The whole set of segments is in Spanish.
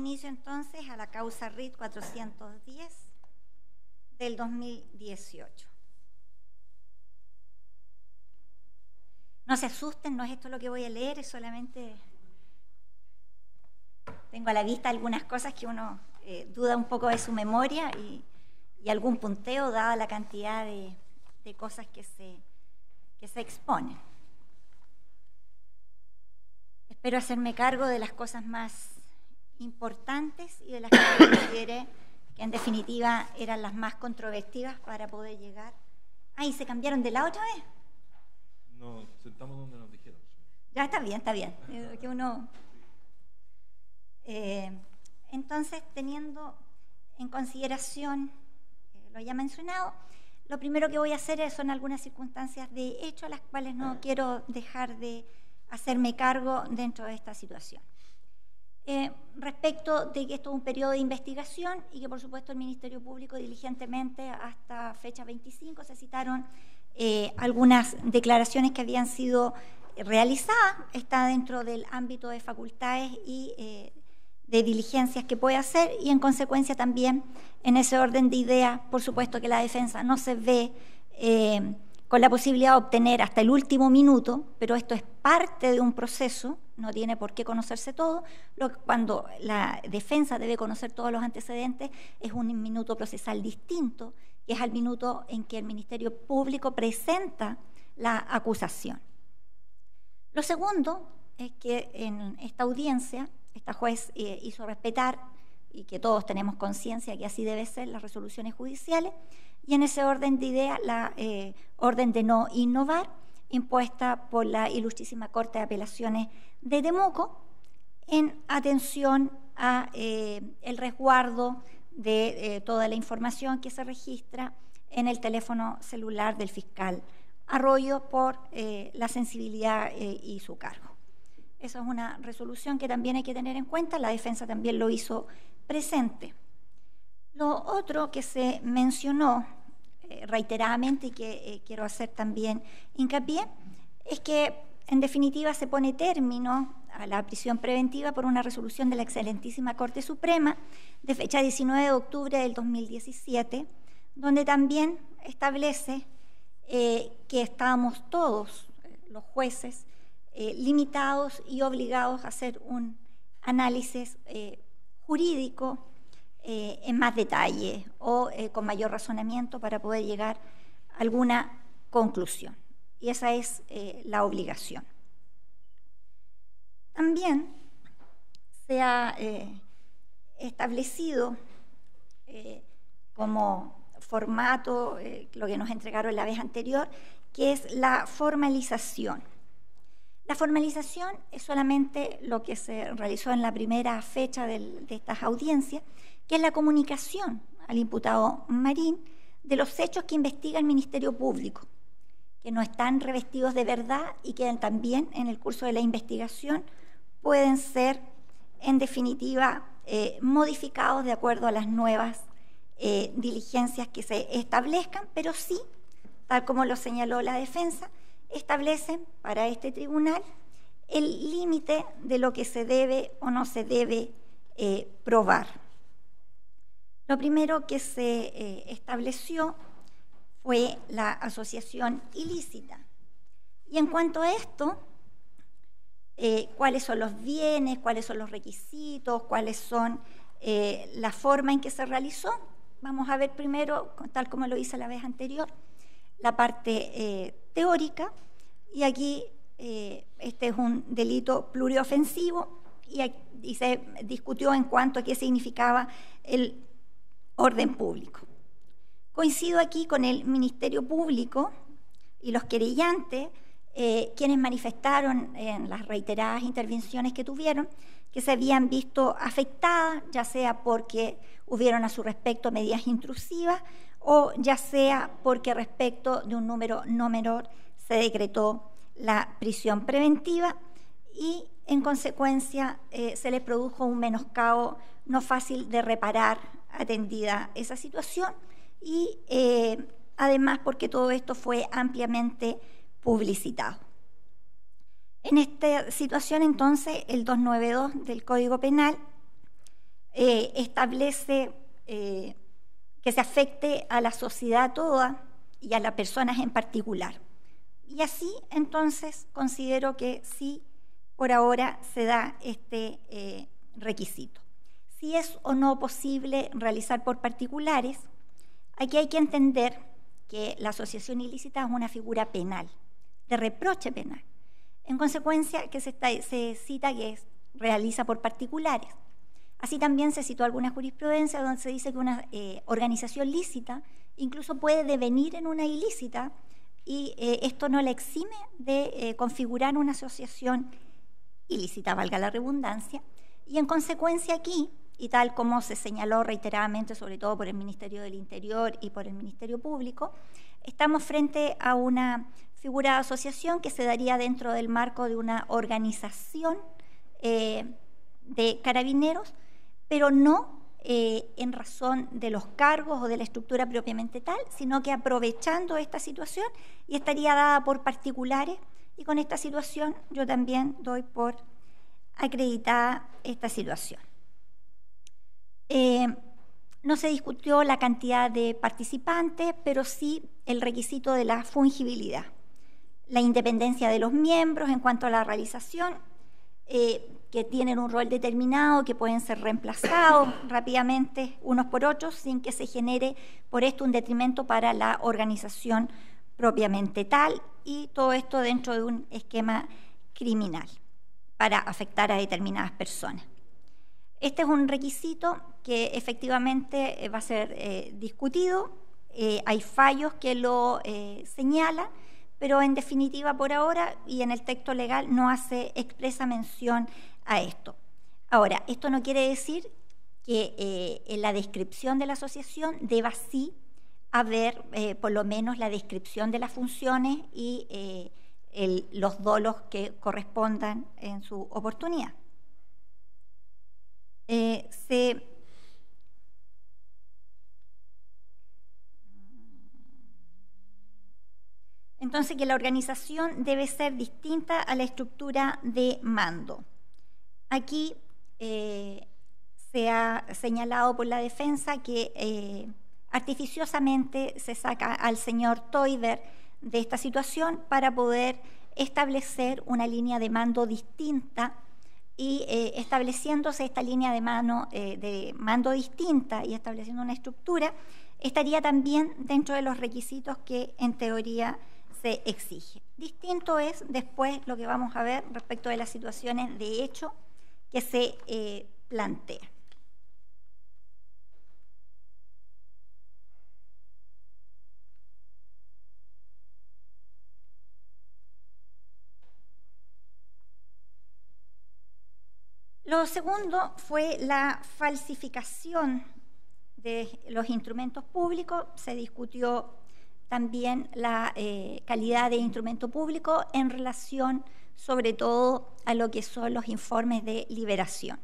inicio entonces a la causa RIT 410 del 2018. No se asusten, no es esto lo que voy a leer, es solamente tengo a la vista algunas cosas que uno duda un poco de su memoria y algún punteo dada la cantidad de cosas que se exponen. Espero hacerme cargo de las cosas más importantes y de las que consideré que en definitiva eran las más controvertidas para poder llegar. ¿Y se cambiaron de la otra vez? No, sentamos donde nos dijeron. Ya está bien, está bien. Que uno, entonces, teniendo en consideración lo ya mencionado, lo primero que voy a hacer son algunas circunstancias de hecho a las cuales no quiero dejar de hacerme cargo dentro de esta situación. Respecto de que esto es un periodo de investigación y que por supuesto el Ministerio Público diligentemente hasta fecha 25 se citaron algunas declaraciones que habían sido realizadas, está dentro del ámbito de facultades y de diligencias que puede hacer y en consecuencia también en ese orden de ideas, por supuesto que la defensa no se ve con la posibilidad de obtener hasta el último minuto, pero esto es parte de un proceso, no tiene por qué conocerse todo. Cuando la defensa debe conocer todos los antecedentes, es un minuto procesal distinto, que es al minuto en que el Ministerio Público presenta la acusación. Lo segundo es que en esta audiencia, esta juez hizo respetar, y que todos tenemos conciencia que así debe ser, las resoluciones judiciales, y en ese orden de ideas, la orden de no innovar, impuesta por la Ilustrísima Corte de Apelaciones de Temuco, en atención a el resguardo de toda la información que se registra en el teléfono celular del fiscal Arroyo por la sensibilidad y su cargo. Esa es una resolución que también hay que tener en cuenta, la defensa también lo hizo presente. Lo otro que se mencionó reiteradamente y que quiero hacer también hincapié es que en definitiva se pone término a la prisión preventiva por una resolución de la excelentísima Corte Suprema de fecha 19 de octubre del 2017, donde también establece que estábamos todos, los jueces, limitados y obligados a hacer un análisis jurídico en más detalle o con mayor razonamiento para poder llegar a alguna conclusión. Y esa es la obligación. También se ha establecido como formato lo que nos entregaron la vez anterior, que es la formalización. La formalización es solamente lo que se realizó en la primera fecha de estas audiencias, que es la comunicación al imputado Marín de los hechos que investiga el Ministerio Público, que no están revestidos de verdad y que también en el curso de la investigación pueden ser, en definitiva, modificados de acuerdo a las nuevas diligencias que se establezcan, pero sí, tal como lo señaló la defensa, establecen para este tribunal el límite de lo que se debe o no se debe probar. Lo primero que se estableció fue la asociación ilícita. Y en cuanto a esto, cuáles son los bienes, cuáles son los requisitos, cuáles son la forma en que se realizó, vamos a ver primero, tal como lo hice la vez anterior, la parte teórica, y aquí este es un delito pluriofensivo y se discutió en cuanto a qué significaba el orden público. Coincido aquí con el Ministerio Público y los querellantes, quienes manifestaron en las reiteradas intervenciones que tuvieron que se habían visto afectadas, ya sea porque hubieron a su respecto medidas intrusivas o ya sea porque respecto de un número no menor se decretó la prisión preventiva y en consecuencia se les produjo un menoscabo no fácil de reparar atendida esa situación y además porque todo esto fue ampliamente publicitado. En esta situación entonces el 292 del Código Penal establece que se afecte a la sociedad toda y a las personas en particular. Y así, entonces, considero que sí, por ahora se da este requisito. Si es o no posible realizar por particulares, aquí hay que entender que la asociación ilícita es una figura penal, de reproche penal. En consecuencia, que se cita que realiza por particulares. Así también se citó alguna jurisprudencia donde se dice que una organización lícita incluso puede devenir en una ilícita y esto no la exime de configurar una asociación ilícita, valga la redundancia, y en consecuencia aquí, y tal como se señaló reiteradamente, sobre todo por el Ministerio del Interior y por el Ministerio Público, estamos frente a una figura de asociación que se daría dentro del marco de una organización de carabineros, pero no en razón de los cargos o de la estructura propiamente tal, sino que aprovechando esta situación y estaría dada por particulares, y con esta situación yo también doy por acreditada esta situación. No se discutió la cantidad de participantes, pero sí el requisito de la fungibilidad, la independencia de los miembros en cuanto a la realización, que tienen un rol determinado, que pueden ser reemplazados rápidamente unos por otros sin que se genere por esto un detrimento para la organización propiamente tal, y todo esto dentro de un esquema criminal para afectar a determinadas personas. Este es un requisito que efectivamente va a ser discutido, hay fallos que lo señalan, pero en definitiva por ahora y en el texto legal no hace expresa mención a esto. Ahora, esto no quiere decir que en la descripción de la asociación deba sí haber por lo menos la descripción de las funciones y los dolos que correspondan en su oportunidad. Entonces, que la organización debe ser distinta a la estructura de mando. Aquí se ha señalado por la defensa que artificiosamente se saca al señor Teuber de esta situación para poder establecer una línea de mando distinta, y estableciéndose esta línea de mando distinta y estableciendo una estructura, estaría también dentro de los requisitos que en teoría se exige. Distinto es después lo que vamos a ver respecto de las situaciones de hecho que se plantean. Lo segundo fue la falsificación de los instrumentos públicos. Se discutió también la calidad de instrumento público en relación sobre todo a lo que son los informes de liberación.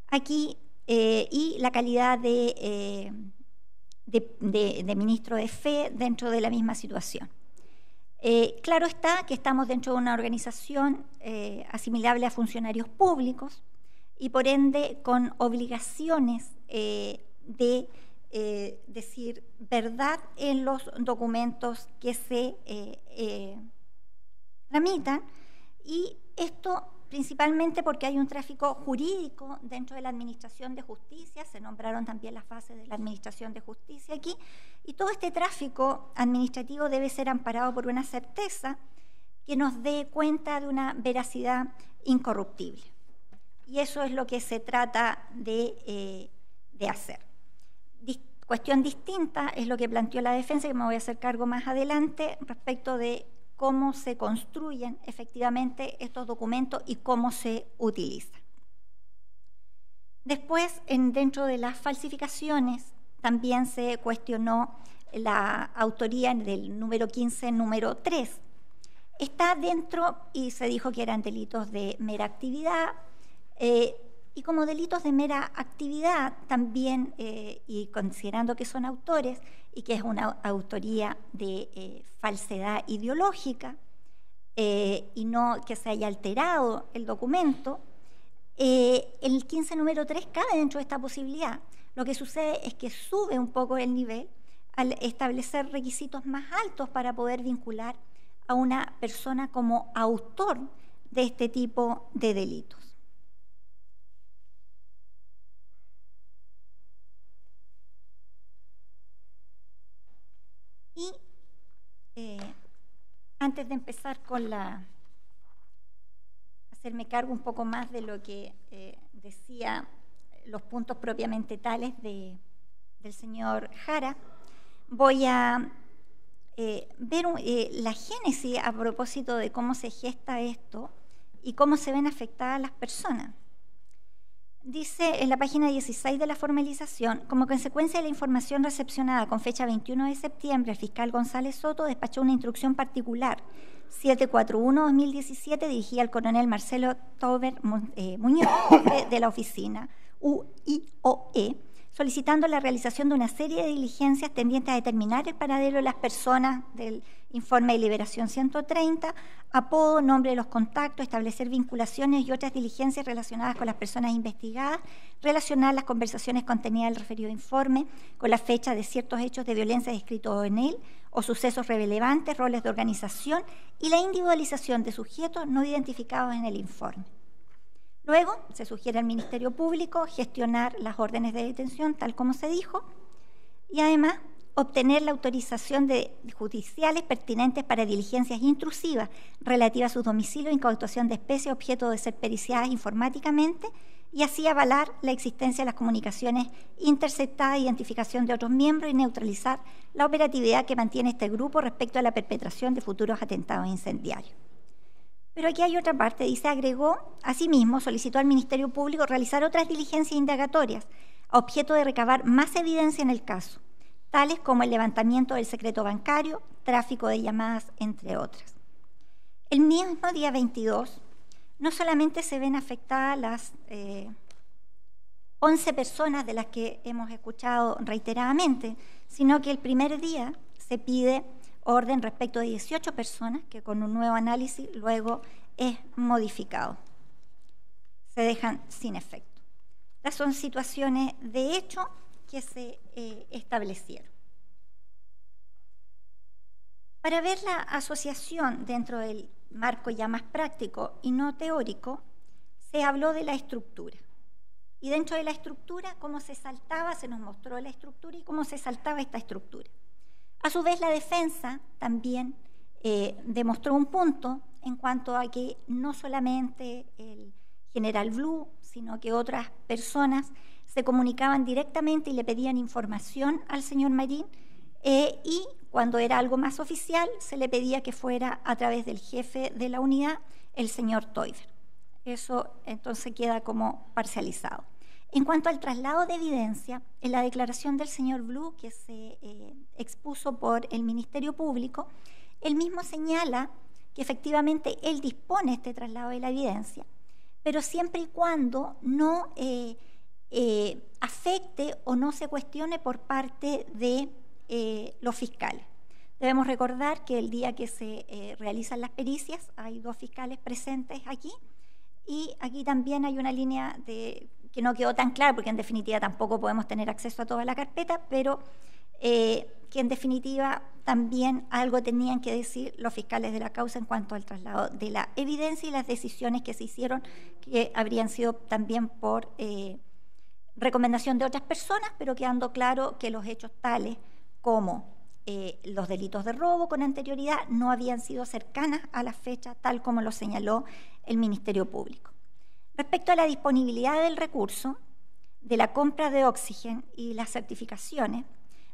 Aquí, y la calidad de ministro de fe dentro de la misma situación. Claro está que estamos dentro de una organización asimilable a funcionarios públicos y por ende con obligaciones de decir verdad en los documentos que se tramitan, y esto principalmente porque hay un tráfico jurídico dentro de la Administración de Justicia. Se nombraron también las fases de la Administración de Justicia aquí, y todo este tráfico administrativo debe ser amparado por una certeza que nos dé cuenta de una veracidad incorruptible. Y eso es lo que se trata de hacer. Cuestión distinta es lo que planteó la defensa, que me voy a hacer cargo más adelante, respecto de cómo se construyen efectivamente estos documentos y cómo se utilizan. Después, dentro de las falsificaciones, también se cuestionó la autoría del número 15, número 3. Está dentro y se dijo que eran delitos de mera actividad, y como delitos de mera actividad también, y considerando que son autores y que es una autoría de falsedad ideológica y no que se haya alterado el documento, El 15 número 3 cabe dentro de esta posibilidad. Lo que sucede es que sube un poco el nivel al establecer requisitos más altos para poder vincular a una persona como autor de este tipo de delitos. Y antes de empezar con hacerme cargo un poco más de lo que decía los puntos propiamente tales del señor Jara, voy a ver la génesis a propósito de cómo se gesta esto y cómo se ven afectadas las personas. Dice en la página 16 de la formalización: como consecuencia de la información recepcionada con fecha 21 de septiembre, el fiscal González Soto despachó una instrucción particular 741-2017 dirigida al coronel Marcelo Tauber Muñoz, de la oficina UIOE, solicitando la realización de una serie de diligencias tendientes a determinar el paradero de las personas del informe de liberación 130, apodo, nombre de los contactos, establecer vinculaciones y otras diligencias relacionadas con las personas investigadas, relacionar las conversaciones contenidas en el referido informe con la fecha de ciertos hechos de violencia descritos en él o sucesos relevantes, roles de organización y la individualización de sujetos no identificados en el informe. Luego, se sugiere al Ministerio Público gestionar las órdenes de detención, tal como se dijo, y además obtener la autorización judiciales pertinentes para diligencias intrusivas relativas a su domicilio, incautación de especies objeto de ser periciadas informáticamente, y así avalar la existencia de las comunicaciones interceptadas, identificación de otros miembros y neutralizar la operatividad que mantiene este grupo respecto a la perpetración de futuros atentados incendiarios. Pero aquí hay otra parte, dice: agregó, asimismo, solicitó al Ministerio Público realizar otras diligencias indagatorias a objeto de recabar más evidencia en el caso, tales como el levantamiento del secreto bancario, tráfico de llamadas, entre otras. El mismo día 22, no solamente se ven afectadas las 11 personas de las que hemos escuchado reiteradamente, sino que el primer día se pide orden respecto de 18 personas que con un nuevo análisis luego es modificado. Se dejan sin efecto. Estas son situaciones de hecho que se establecieron. Para ver la asociación dentro del marco ya más práctico y no teórico, se habló de la estructura. Y dentro de la estructura, cómo se saltaba, se nos mostró la estructura y cómo se saltaba esta estructura. A su vez, la defensa también demostró un punto en cuanto a que no solamente el general Blue, sino que otras personas se comunicaban directamente y le pedían información al señor Marín, y cuando era algo más oficial se le pedía que fuera a través del jefe de la unidad, el señor Teuber. Eso entonces queda como parcializado. En cuanto al traslado de evidencia, en la declaración del señor Blue, que se expuso por el Ministerio Público, él mismo señala que efectivamente él dispone este traslado de la evidencia, pero siempre y cuando no afecte o no se cuestione por parte de los fiscales. Debemos recordar que el día que se realizan las pericias hay 2 fiscales presentes aquí, y aquí también hay una línea que no quedó tan clara, porque en definitiva tampoco podemos tener acceso a toda la carpeta, pero que en definitiva también algo tenían que decir los fiscales de la causa en cuanto al traslado de la evidencia y las decisiones que se hicieron, que habrían sido también por recomendación de otras personas, pero quedando claro que los hechos tales como los delitos de robo con anterioridad no habían sido cercanas a la fecha, tal como lo señaló el Ministerio Público. Respecto a la disponibilidad del recurso, de la compra de oxígeno y las certificaciones,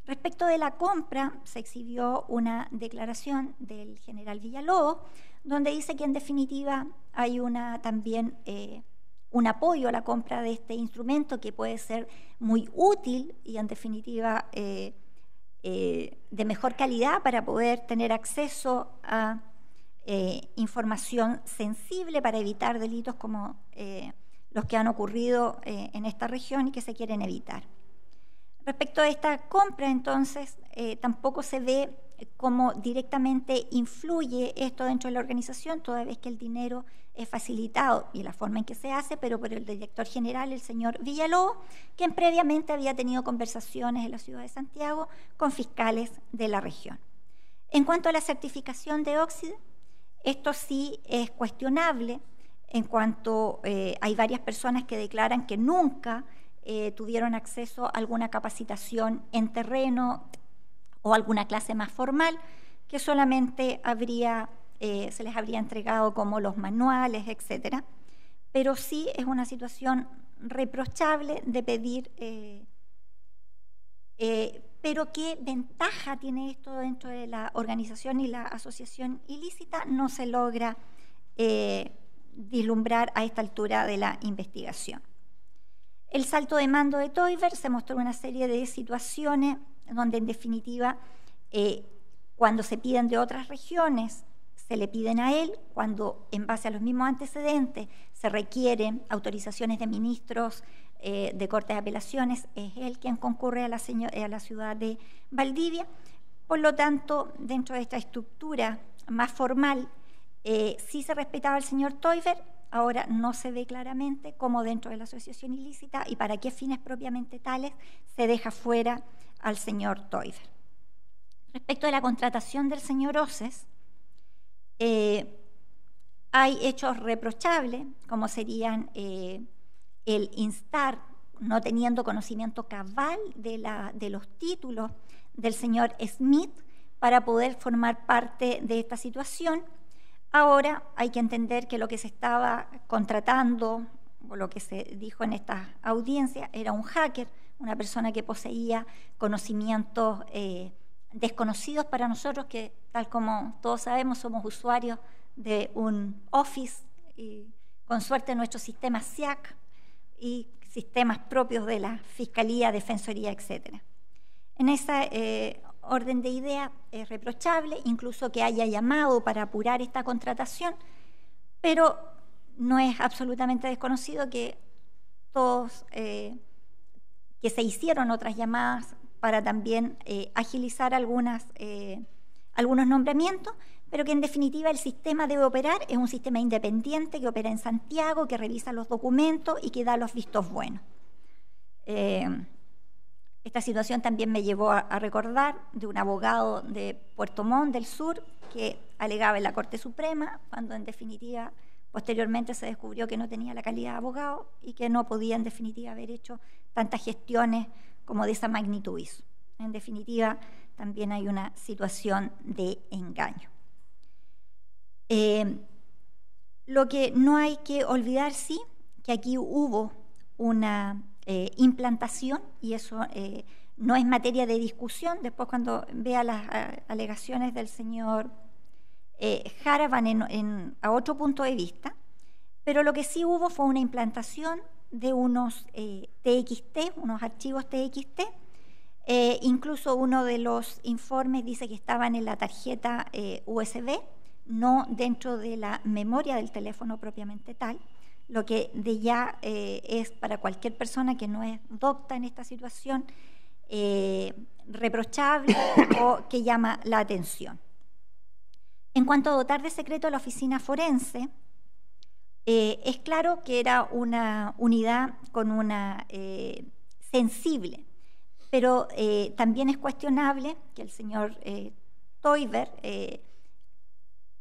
respecto de la compra se exhibió una declaración del general Villalobos, donde dice que en definitiva hay también un apoyo a la compra de este instrumento que puede ser muy útil y en definitiva de mejor calidad para poder tener acceso a información sensible para evitar delitos como los que han ocurrido en esta región y que se quieren evitar. Respecto a esta compra, entonces, tampoco se ve cómo directamente influye esto dentro de la organización, toda vez que el dinero es facilitado y la forma en que se hace, pero por el director general, el señor Villalobos, quien previamente había tenido conversaciones en la ciudad de Santiago con fiscales de la región. En cuanto a la certificación de Óscar, esto sí es cuestionable, en cuanto hay varias personas que declaran que nunca tuvieron acceso a alguna capacitación en terreno o alguna clase más formal, que solamente se les habría entregado como los manuales, etcétera. Pero sí es una situación reprochable de pedir, pero qué ventaja tiene esto dentro de la organización y la asociación ilícita no se logra vislumbrar a esta altura de la investigación. El salto de mando de Teuber se mostró una serie de situaciones donde en definitiva cuando se piden de otras regiones se le piden a él, cuando en base a los mismos antecedentes se requieren autorizaciones de ministros de Corte de Apelaciones, es él quien concurre a la ciudad de Valdivia. Por lo tanto, dentro de esta estructura más formal, sí se respetaba al señor Teuber, ahora no se ve claramente cómo dentro de la asociación ilícita y para qué fines propiamente tales se deja fuera al señor Teuber. Respecto de la contratación del señor Oces, hay hechos reprochables, como serían el instar, no teniendo conocimiento cabal de los títulos del señor Smith para poder formar parte de esta situación. Ahora hay que entender que lo que se estaba contratando, o lo que se dijo en esta audiencia, era un hacker, una persona que poseía conocimientos desconocidos para nosotros, que tal como todos sabemos somos usuarios de un Office y con suerte nuestros sistemas SIAC y sistemas propios de la Fiscalía, Defensoría, etc. En esa orden de idea es reprochable, incluso que haya llamado para apurar esta contratación, pero no es absolutamente desconocido que que se hicieron otras llamadas para también agilizar algunos nombramientos, pero que en definitiva el sistema debe operar, es un sistema independiente que opera en Santiago, que revisa los documentos y que da los vistos buenos. Esta situación también me llevó a recordar de un abogado de Puerto Montt del Sur que alegaba en la Corte Suprema, cuando en definitiva posteriormente se descubrió que no tenía la calidad de abogado y que no podía en definitiva haber hecho tantas gestiones como de esa magnitud hizo. En definitiva, también hay una situación de engaño. Lo que no hay que olvidar, sí, que aquí hubo una implantación, y eso no es materia de discusión. Después, cuando vea las alegaciones del señor Jara, van a otro punto de vista, pero lo que sí hubo fue una implantación de unos TXT, unos archivos TXT. Incluso uno de los informes dice que estaban en la tarjeta USB, no dentro de la memoria del teléfono propiamente tal, lo que de ya es para cualquier persona que no es docta en esta situación reprochable o que llama la atención. En cuanto a dotar de secreto a la oficina forense, es claro que era una unidad con una sensible, pero también es cuestionable que el señor Teuber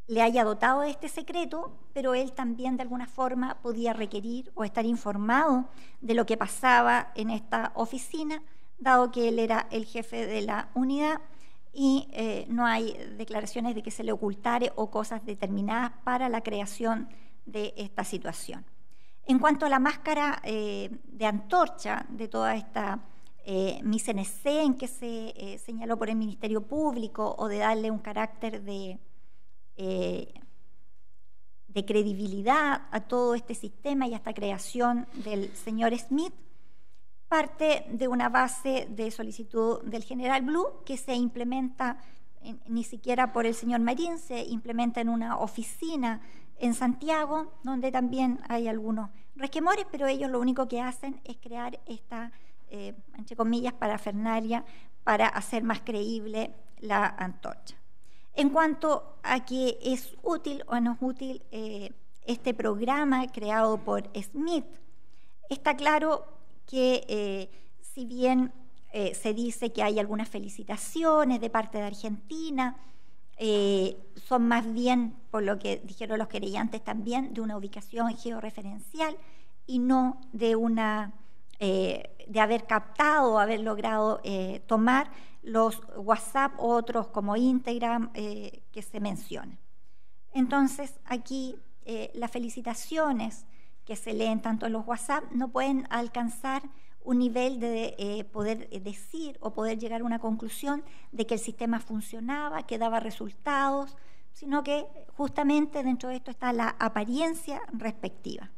le haya dotado de este secreto, pero él también de alguna forma podía requerir o estar informado de lo que pasaba en esta oficina, dado que él era el jefe de la unidad y no hay declaraciones de que se le ocultare o cosas determinadas para la creación de esta situación. En cuanto a la máscara de antorcha de toda esta mise en scène que se señaló por el Ministerio Público, o de darle un carácter de credibilidad a todo este sistema y a esta creación del señor Smith, parte de una base de solicitud del general Blue que se implementa ni siquiera por el señor Marín, se implementa en una oficina en Santiago, donde también hay algunos resquemores, pero ellos lo único que hacen es crear esta, entre comillas, parafernalia para hacer más creíble la antorcha. En cuanto a que es útil o no es útil este programa creado por Smith, está claro que si bien se dice que hay algunas felicitaciones de parte de Argentina, son más bien, por lo que dijeron los querellantes también, de una ubicación georreferencial y no de de haber captado o haber logrado tomar los WhatsApp o otros como Instagram que se mencionan. Entonces, aquí las felicitaciones que se leen tanto en los WhatsApp no pueden alcanzar un nivel de poder decir o poder llegar a una conclusión de que el sistema funcionaba, que daba resultados, sino que justamente dentro de esto está la apariencia respectiva.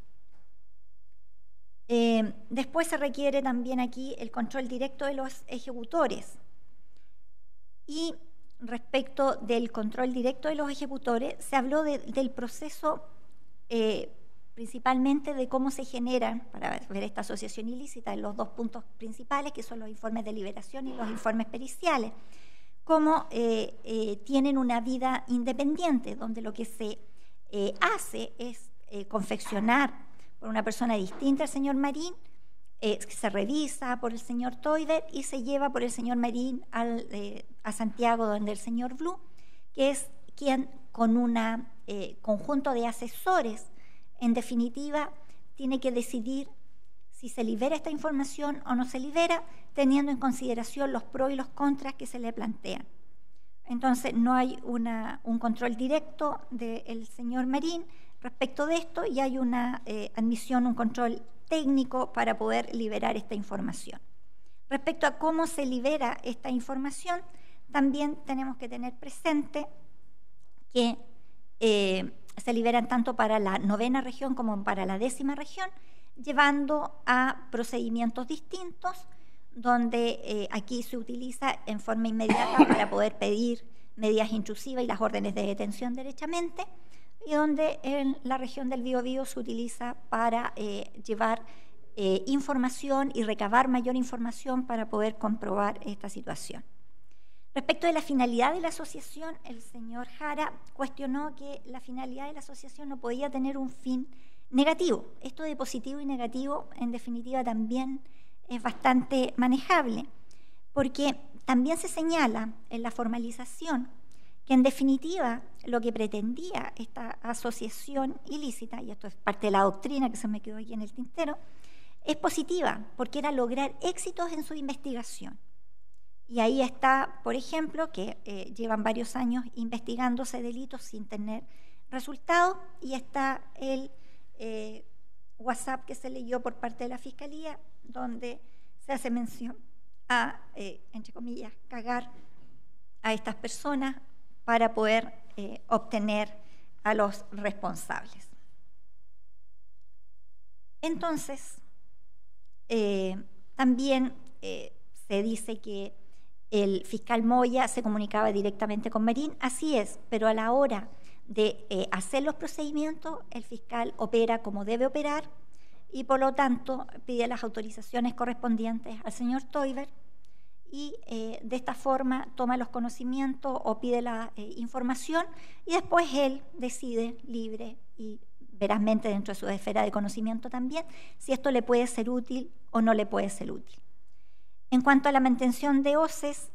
Después se requiere también aquí el control directo de los ejecutores. Y respecto del control directo de los ejecutores, se habló del proceso principalmente de cómo se generan, para ver esta asociación ilícita, en los dos puntos principales, que son los informes de liberación y los informes periciales, cómo tienen una vida independiente, donde lo que se hace es confeccionar por una persona distinta al señor Marín, se revisa por el señor Toiber y se lleva por el señor Marín a Santiago, donde el señor Blue, que es quien con un conjunto de asesores, en definitiva, tiene que decidir si se libera esta información o no se libera, teniendo en consideración los pros y los contras que se le plantean. Entonces, no hay un control directo del señor Marín respecto de esto y hay una admisión, un control técnico para poder liberar esta información. Respecto a cómo se libera esta información, también tenemos que tener presente que se liberan tanto para la 9ª región como para la 10ª región, llevando a procedimientos distintos, donde aquí se utiliza en forma inmediata para poder pedir medidas intrusivas y las órdenes de detención derechamente, y donde en la región del Biobío se utiliza para llevar información y recabar mayor información para poder comprobar esta situación. Respecto de la finalidad de la asociación, el señor Jara cuestionó que la finalidad de la asociación no podía tener un fin negativo. Esto de positivo y negativo, en definitiva, también es bastante manejable, porque también se señala en la formalización que en definitiva lo que pretendía esta asociación ilícita, y esto es parte de la doctrina que se me quedó aquí en el tintero, es positiva, porque era lograr éxitos en su investigación. Y ahí está, por ejemplo, que llevan varios años investigándose delitos sin tener resultados, y está el WhatsApp que se leyó por parte de la Fiscalía, donde se hace mención a, entre comillas, cagar a estas personas para poder obtener a los responsables. Entonces, también se dice que el fiscal Moya se comunicaba directamente con Marín, así es, pero a la hora de hacer los procedimientos, el fiscal opera como debe operar y por lo tanto pide las autorizaciones correspondientes al señor Toiber y de esta forma toma los conocimientos o pide la información y después él decide libre y verazmente dentro de su esfera de conocimiento también si esto le puede ser útil o no le puede ser útil. En cuanto a la mantención de OCEs,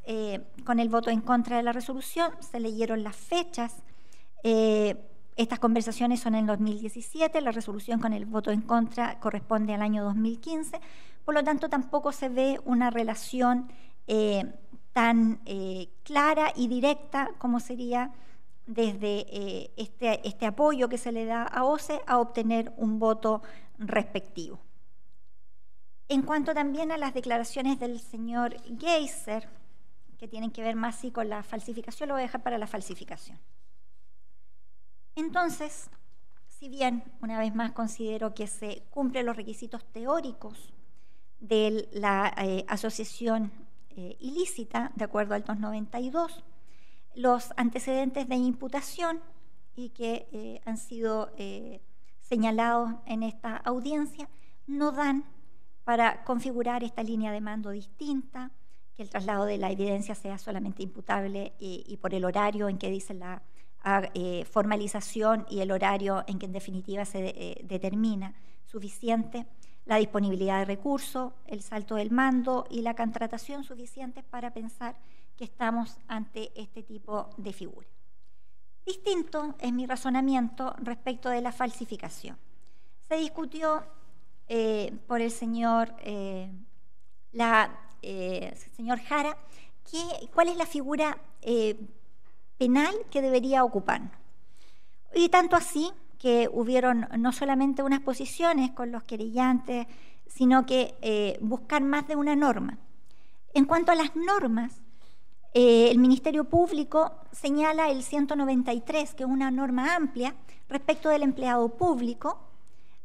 con el voto en contra de la resolución, se leyeron las fechas. Estas conversaciones son en 2017, la resolución con el voto en contra corresponde al año 2015, por lo tanto tampoco se ve una relación tan clara y directa como sería desde este apoyo que se le da a OCE a obtener un voto respectivo. En cuanto también a las declaraciones del señor Geiser, que tienen que ver más sí con la falsificación, lo voy a dejar para la falsificación. Entonces, si bien una vez más considero que se cumplen los requisitos teóricos de la asociación ilícita, de acuerdo al 292, los antecedentes de imputación y que han sido señalados en esta audiencia no dan para configurar esta línea de mando distinta que el traslado de la evidencia sea solamente imputable y por el horario en que dice la formalización y el horario en que en definitiva se determina suficiente, la disponibilidad de recursos, el salto del mando y la contratación suficientes para pensar que estamos ante este tipo de figura. Distinto es mi razonamiento respecto de la falsificación. Se discutió por el señor Jara cuál es la figura penal que debería ocuparnos. Y tanto así que hubieron no solamente unas posiciones con los querellantes, sino que buscar más de una norma. En cuanto a las normas, el Ministerio Público señala el 193, que es una norma amplia respecto del empleado público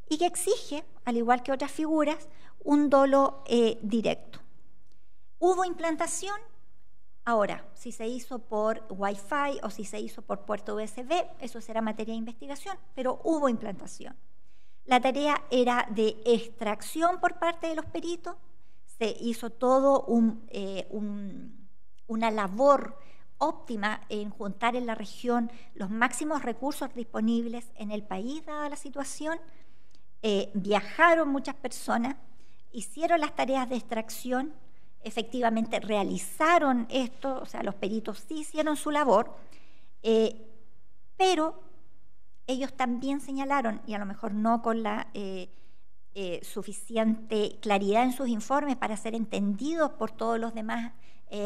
y que exige, al igual que otras figuras, un dolo directo. ¿Hubo implantación? Ahora, si se hizo por Wi-Fi o si se hizo por puerto USB, eso será materia de investigación, pero hubo implantación. La tarea era de extracción por parte de los peritos, se hizo todo una labor óptima en juntar en la región los máximos recursos disponibles en el país, dada la situación. Viajaron muchas personas, hicieron las tareas de extracción, efectivamente realizaron esto, o sea, los peritos sí hicieron su labor, pero ellos también señalaron, y a lo mejor no con la suficiente claridad en sus informes para ser entendidos por todos los demás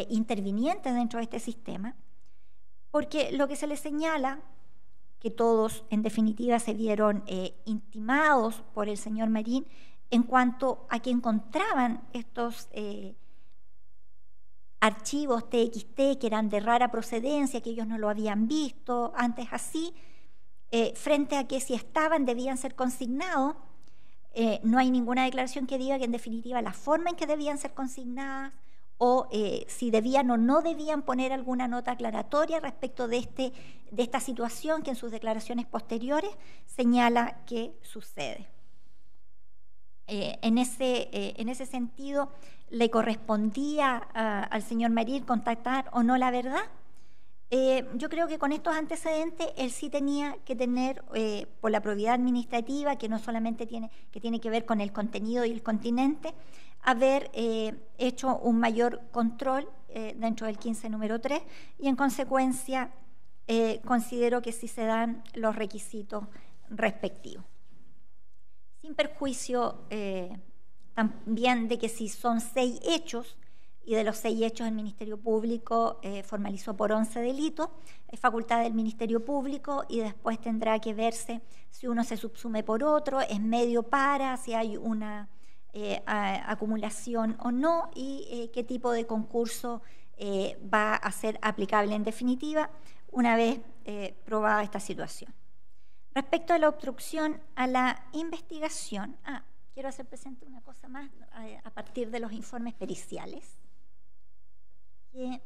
intervinientes dentro de este sistema, porque lo que se les señala, que todos en definitiva se vieron intimados por el señor Marín en cuanto a que encontraban estos archivos TXT que eran de rara procedencia, que ellos no lo habían visto antes así, frente a que si estaban debían ser consignados. No hay ninguna declaración que diga que en definitiva la forma en que debían ser consignadas o si debían o no debían poner alguna nota aclaratoria respecto de esta situación que en sus declaraciones posteriores señala que sucede. En ese sentido, ¿le correspondía al señor Marín contactar o no la verdad? Yo creo que con estos antecedentes él sí tenía que tener, por la probidad administrativa, que no solamente tiene que ver con el contenido y el continente, haber hecho un mayor control dentro del 15 número 3 y en consecuencia considero que sí se dan los requisitos respectivos. Sin perjuicio también de que si son 6 hechos, y de los 6 hechos el Ministerio Público formalizó por 11 delitos, es facultad del Ministerio Público y después tendrá que verse si uno se subsume por otro, es medio para, si hay una acumulación o no y qué tipo de concurso va a ser aplicable en definitiva una vez probada esta situación. Respecto a la obstrucción a la investigación, quiero hacer presente una cosa más a partir de los informes periciales, que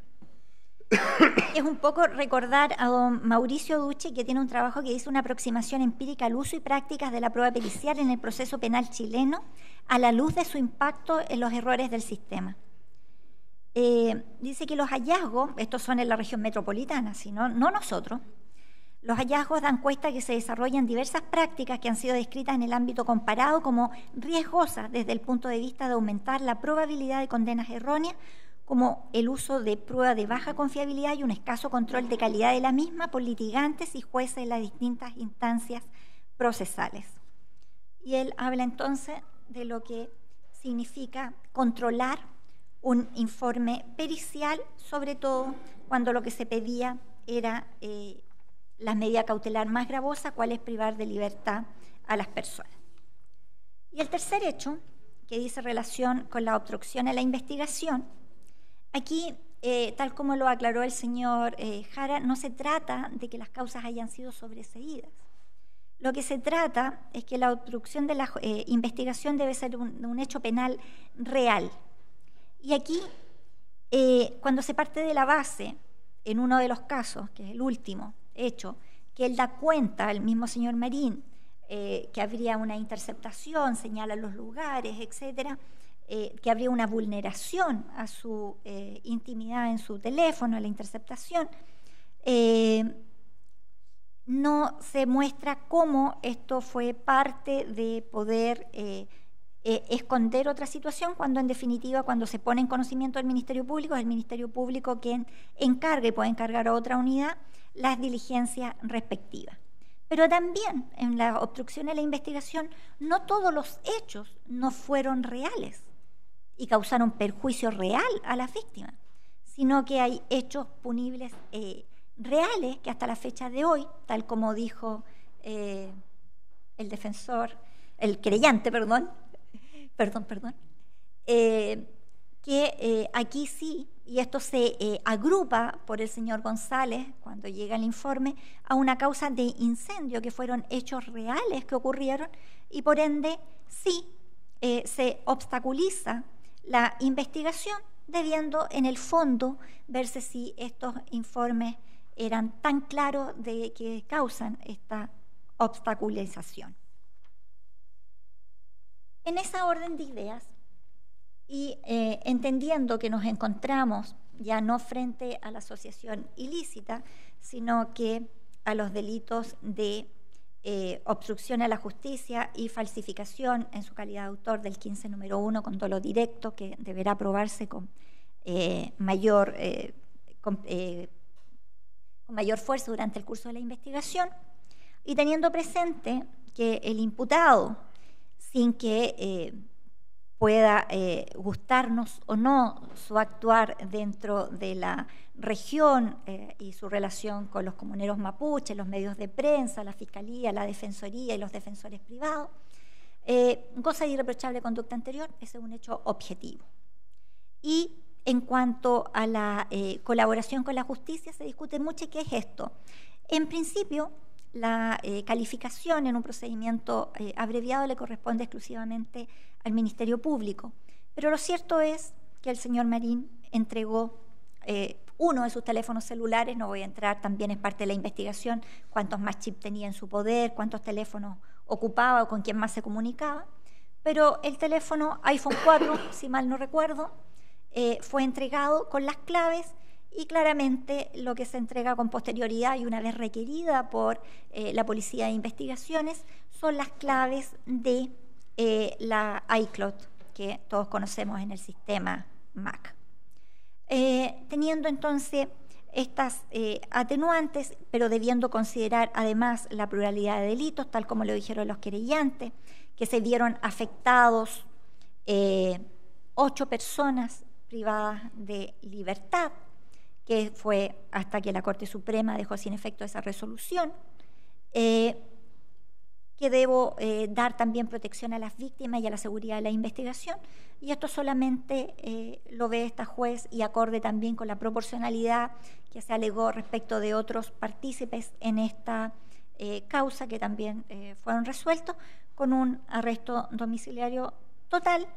es un poco recordar a don Mauricio Duche, que tiene un trabajo que dice una aproximación empírica al uso y prácticas de la prueba pericial en el proceso penal chileno a la luz de su impacto en los errores del sistema. Dice que los hallazgos, estos son en la región metropolitana, no nosotros, los hallazgos dan cuenta que se desarrollan diversas prácticas que han sido descritas en el ámbito comparado como riesgosas desde el punto de vista de aumentar la probabilidad de condenas erróneas, como el uso de pruebas de baja confiabilidad y un escaso control de calidad de la misma por litigantes y jueces en las distintas instancias procesales. Y él habla entonces de lo que significa controlar un informe pericial, sobre todo cuando lo que se pedía era la medida cautelar más gravosa, cuál es privar de libertad a las personas. Y el tercer hecho, que dice relación con la obstrucción a la investigación, aquí, tal como lo aclaró el señor Jara, no se trata de que las causas hayan sido sobreseídas. Lo que se trata es que la obstrucción de la investigación debe ser un hecho penal real. Y aquí, cuando se parte de la base, en uno de los casos, que es el último hecho, que él da cuenta, el mismo señor Marín, que habría una interceptación, señala los lugares, etcétera, que habría una vulneración a su intimidad en su teléfono, a la interceptación, no se muestra cómo esto fue parte de poder esconder otra situación, cuando en definitiva, cuando se pone en conocimiento del Ministerio Público, es el Ministerio Público quien encarga y puede encargar a otra unidad las diligencias respectivas. Pero también en la obstrucción de la investigación, no todos los hechos no fueron reales y causaron perjuicio real a las víctimas, sino que hay hechos punibles reales que hasta la fecha de hoy, tal como dijo el querellante, que aquí sí, y esto se agrupa por el señor González, cuando llega el informe, a una causa de incendio, que fueron hechos reales que ocurrieron, y por ende sí se obstaculiza la investigación, debiendo en el fondo verse si estos informes eran tan claros de que causan esta obstaculización. En esa orden de ideas, y entendiendo que nos encontramos ya no frente a la asociación ilícita, sino que a los delitos de obstrucción a la justicia y falsificación en su calidad de autor del 15 número 1 con dolo directo, que deberá aprobarse con mayor fuerza durante el curso de la investigación, y teniendo presente que el imputado, sin que pueda gustarnos o no su actuar dentro de la región y su relación con los comuneros mapuches, los medios de prensa, la Fiscalía, la Defensoría y los defensores privados, goza de irreprochable conducta anterior, ese es un hecho objetivo. Y en cuanto a la colaboración con la justicia, se discute mucho qué es esto. En principio, la calificación en un procedimiento abreviado le corresponde exclusivamente al Ministerio Público, pero lo cierto es que el señor Marín entregó uno de sus teléfonos celulares, no voy a entrar, también es parte de la investigación, cuántos más chips tenía en su poder, cuántos teléfonos ocupaba o con quién más se comunicaba, pero el teléfono iPhone 4, si mal no recuerdo, fue entregado con las claves, y claramente lo que se entrega con posterioridad y una vez requerida por la Policía de Investigaciones son las claves de la iCloud, que todos conocemos en el sistema Mac. Teniendo entonces estas atenuantes, pero debiendo considerar además la pluralidad de delitos, tal como lo dijeron los querellantes, que se vieron afectados 8 personas privadas de libertad, que fue hasta que la Corte Suprema dejó sin efecto esa resolución, que debo dar también protección a las víctimas y a la seguridad de la investigación, y esto solamente lo ve esta juez y acorde también con la proporcionalidad que se alegó respecto de otros partícipes en esta causa, que también fueron resueltos con un arresto domiciliario total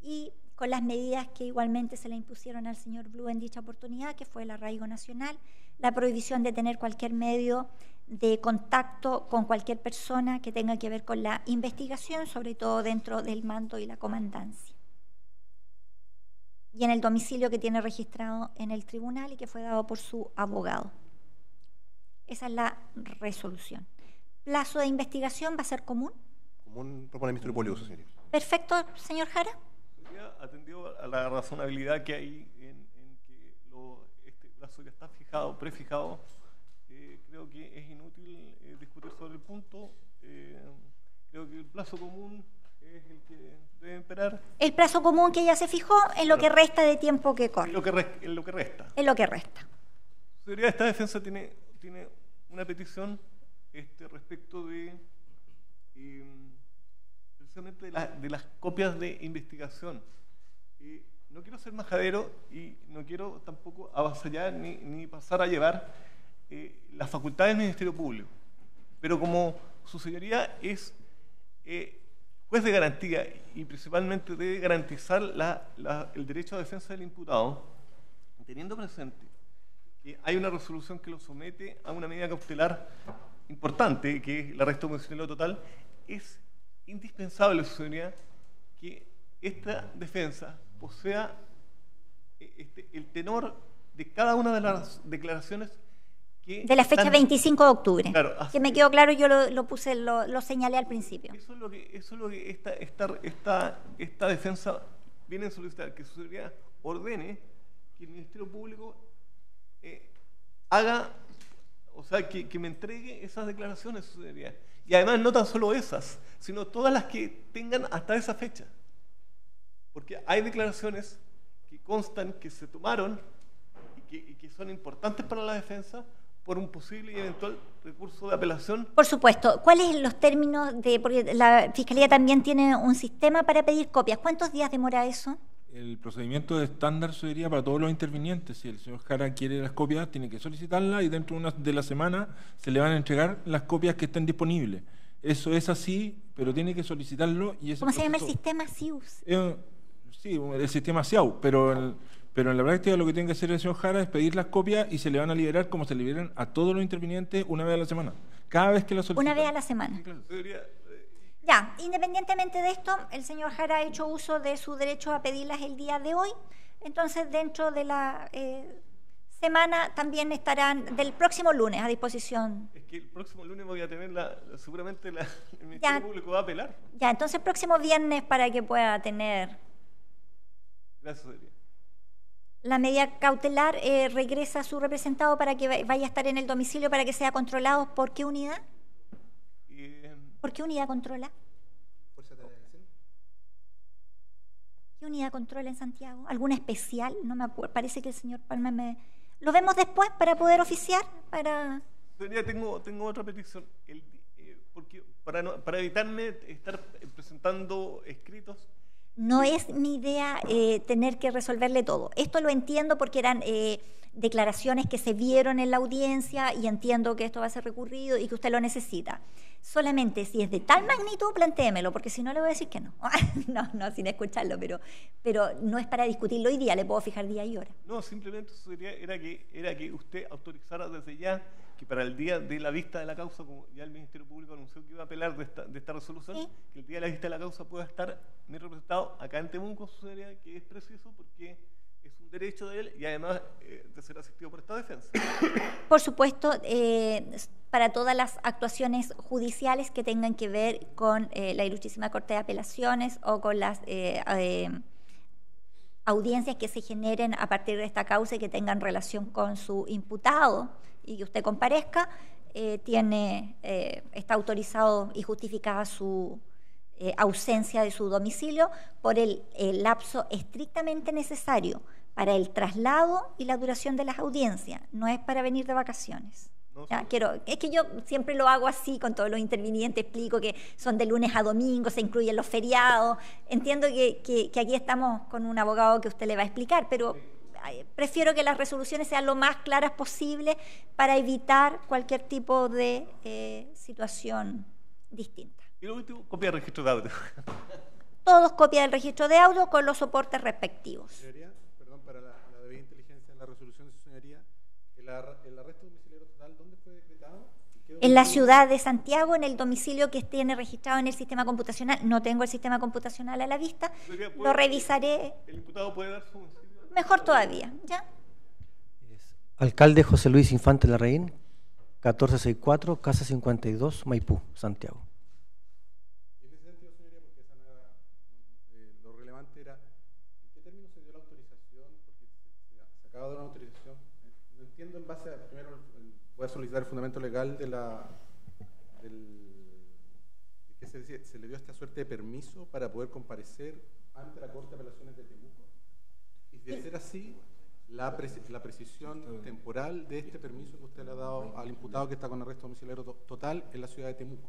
y con las medidas que igualmente se le impusieron al señor Blue en dicha oportunidad, que fue el arraigo nacional, la prohibición de tener cualquier medio de contacto con cualquier persona que tenga que ver con la investigación, sobre todo dentro del mando y la comandancia, y en el domicilio que tiene registrado en el tribunal y que fue dado por su abogado. Esa es la resolución. ¿Plazo de investigación va a ser común? Común propone el Ministerio Público, señoría. Perfecto, señor Jara. Atendido a la razonabilidad que hay en que este plazo ya está fijado, prefijado, creo que es inútil discutir sobre el punto. Creo que el plazo común es el que debe imperar. El plazo común que ya se fijó en lo que resta de tiempo que corre. En lo que resta. En lo que resta. Señoría, esta defensa tiene una petición respecto de precisamente de las copias de investigación. No quiero ser majadero y no quiero tampoco avasallar ni pasar a llevar las facultades del Ministerio Público, pero como su señoría es juez de garantía y principalmente debe garantizar el derecho a defensa del imputado, teniendo presente que hay una resolución que lo somete a una medida cautelar importante, que es el arresto domiciliario total, es indispensable, su señoría, que esta defensa posea el tenor de cada una de las declaraciones que de la fecha 25 de octubre. Claro, que me quedó claro, yo lo señalé al principio. Eso es lo que esta defensa viene a solicitar, que su señoría ordene que el Ministerio Público haga, o sea, que me entregue esas declaraciones, su señoría. Y además no tan solo esas, sino todas las que tengan hasta esa fecha. Porque hay declaraciones que constan, que se tomaron y que son importantes para la defensa por un posible y eventual recurso de apelación. Por supuesto. ¿Cuáles son los términos porque la Fiscalía también tiene un sistema para pedir copias? ¿Cuántos días demora eso? El procedimiento estándar sería para todos los intervinientes. Si el señor Jara quiere las copias, tiene que solicitarlas y dentro de la semana se le van a entregar las copias que estén disponibles. Eso es así, pero tiene que solicitarlo. Y ¿Cómo se llama el sistema SIUS? Sí, el sistema SIAU, pero en la práctica lo que tiene que hacer el señor Jara es pedir las copias y se le van a liberar como se liberan a todos los intervinientes una vez a la semana. Cada vez que la solicitan. Una vez a la semana. Sí, claro. Ya, independientemente de esto, el señor Jara ha hecho uso de su derecho a pedirlas el día de hoy. Entonces, dentro de la semana también estarán del próximo lunes a disposición. Es que el próximo lunes voy a tener seguramente el Ministerio Público va a apelar. Ya, entonces el próximo viernes para que pueda tener... Gracias, señoría. La medida cautelar regresa a su representado para que vaya a estar en el domicilio para que sea controlado. ¿Por qué unidad? ¿Por qué unidad controla? Fuerza de Atención. ¿Qué unidad controla en Santiago? ¿Alguna especial? No me acuerdo. Parece que el señor Palma me... ¿Lo vemos después para poder oficiar? Señoría, tengo otra petición. Porque para evitarme estar presentando escritos. No es mi idea tener que resolverle todo. Esto lo entiendo porque eran declaraciones que se vieron en la audiencia y entiendo que esto va a ser recurrido y que usted lo necesita. Solamente si es de tal magnitud, plantéemelo, porque si no le voy a decir que no. no, sin escucharlo, pero no es para discutirlo hoy día, le puedo fijar día y hora. No, simplemente era que usted autorizara desde ya que para el día de la vista de la causa, como ya el Ministerio Público anunció que iba a apelar de esta resolución, ¿sí? Que el día de la vista de la causa pueda estar mi representado acá en Temuco, que es preciso porque es un derecho de él y además de ser asistido por esta defensa. Por supuesto, para todas las actuaciones judiciales que tengan que ver con la Ilustrísima Corte de Apelaciones o con las audiencias que se generen a partir de esta causa y que tengan relación con su imputado y que usted comparezca, está autorizado y justificada su ausencia de su domicilio por el lapso estrictamente necesario para el traslado y la duración de las audiencias, no es para venir de vacaciones. No, Ya, es que yo siempre lo hago así con todos los intervinientes, explico que son de lunes a domingo, se incluyen los feriados. Entiendo que aquí estamos con un abogado que usted le va a explicar, pero prefiero que las resoluciones sean lo más claras posible para evitar cualquier tipo de situación distinta. Y lo último, copia de registro de audio. Todos copia del registro de audio con los soportes respectivos. Señoría, perdón, para la debida inteligencia en la resolución de su señoría, el arresto domiciliario total, ¿dónde fue decretado? En la ciudad de Santiago, en el domicilio que tiene registrado en el sistema computacional. No tengo el sistema computacional a la vista, lo revisaré. ¿El imputado puede dar su domicilio? Mejor todavía, ¿ya? Alcalde José Luis Infante Larraín, 1464, Casa 52, Maipú, Santiago. Y en ese sentido, señoría, porque esa no era, lo relevante era, ¿en qué términos se dio la autorización? Porque se acaba de dar una autorización. No entiendo en base a, primero, voy a solicitar el fundamento legal de que se le dio esta suerte de permiso para poder comparecer ante la Corte de Apelaciones de Temuco. Y de ser así, la precisión temporal de este permiso que usted le ha dado al imputado que está con arresto domiciliario total en la ciudad de Temuco.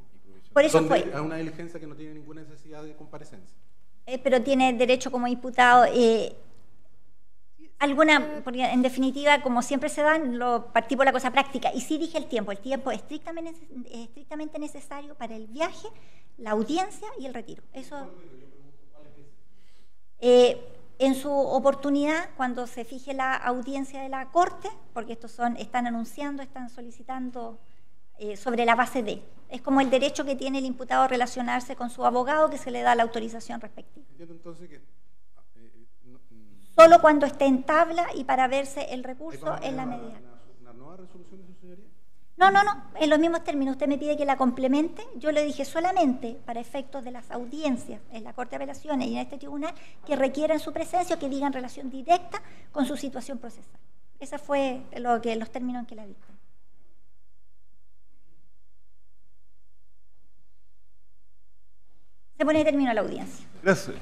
Por eso donde fue. hay una diligencia que no tiene ninguna necesidad de comparecencia. Pero tiene derecho como imputado. Porque en definitiva, como siempre se dan, lo partí por la cosa práctica. Y sí dije el tiempo es estrictamente necesario para el viaje, la audiencia y el retiro. Eso. En su oportunidad, cuando se fije la audiencia de la Corte, porque están anunciando, están solicitando sobre la base de, Es como el derecho que tiene el imputado a relacionarse con su abogado, que se le da la autorización respectiva. Entiendo entonces que Solo cuando esté en tabla y para verse el recurso en la medida. ¿Una nueva resolución de su señoría? No, en los mismos términos. Usted me pide que la complemente. Yo le dije solamente para efectos de las audiencias en la Corte de Apelaciones y en este tribunal que requieran su presencia o que digan relación directa con su situación procesal. Ese fue los términos en que la dicté. Se pone término a la audiencia. Gracias.